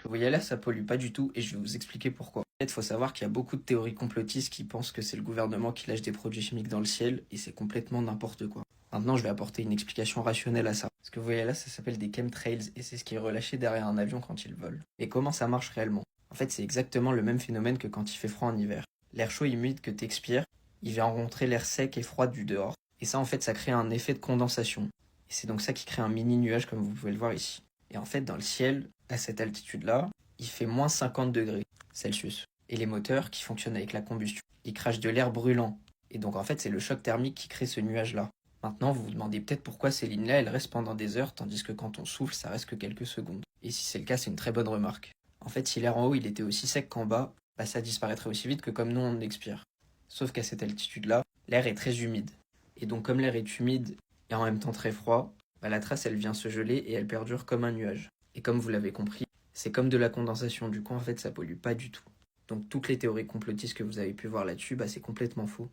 Vous voyez là, ça pollue pas du tout et je vais vous expliquer pourquoi. En fait, il faut savoir qu'il y a beaucoup de théories complotistes qui pensent que c'est le gouvernement qui lâche des produits chimiques dans le ciel et c'est complètement n'importe quoi. Maintenant, je vais apporter une explication rationnelle à ça. Ce que vous voyez là, ça s'appelle des chemtrails et c'est ce qui est relâché derrière un avion quand il vole. Et comment ça marche réellement? En fait, c'est exactement le même phénomène que quand il fait froid en hiver. L'air chaud et humide que t'expires, il vient rencontrer l'air sec et froid du dehors. Et ça, en fait, ça crée un effet de condensation. Et c'est donc ça qui crée un mini nuage comme vous pouvez le voir ici. Et en fait, dans le ciel, à cette altitude-là, il fait moins 50 degrés Celsius. Et les moteurs, qui fonctionnent avec la combustion, ils crachent de l'air brûlant. Et donc en fait, c'est le choc thermique qui crée ce nuage-là. Maintenant, vous vous demandez peut-être pourquoi ces lignes-là, elles restent pendant des heures, tandis que quand on souffle, ça reste que quelques secondes. Et si c'est le cas, c'est une très bonne remarque. En fait, si l'air en haut, il était aussi sec qu'en bas, bah ça disparaîtrait aussi vite que comme nous, on expire. Sauf qu'à cette altitude-là, l'air est très humide. Et donc comme l'air est humide et en même temps très froid, bah la trace, elle vient se geler et elle perdure comme un nuage. Et comme vous l'avez compris, c'est comme de la condensation, du coup en fait ça pollue pas du tout. Donc toutes les théories complotistes que vous avez pu voir là-dessus, bah c'est complètement faux.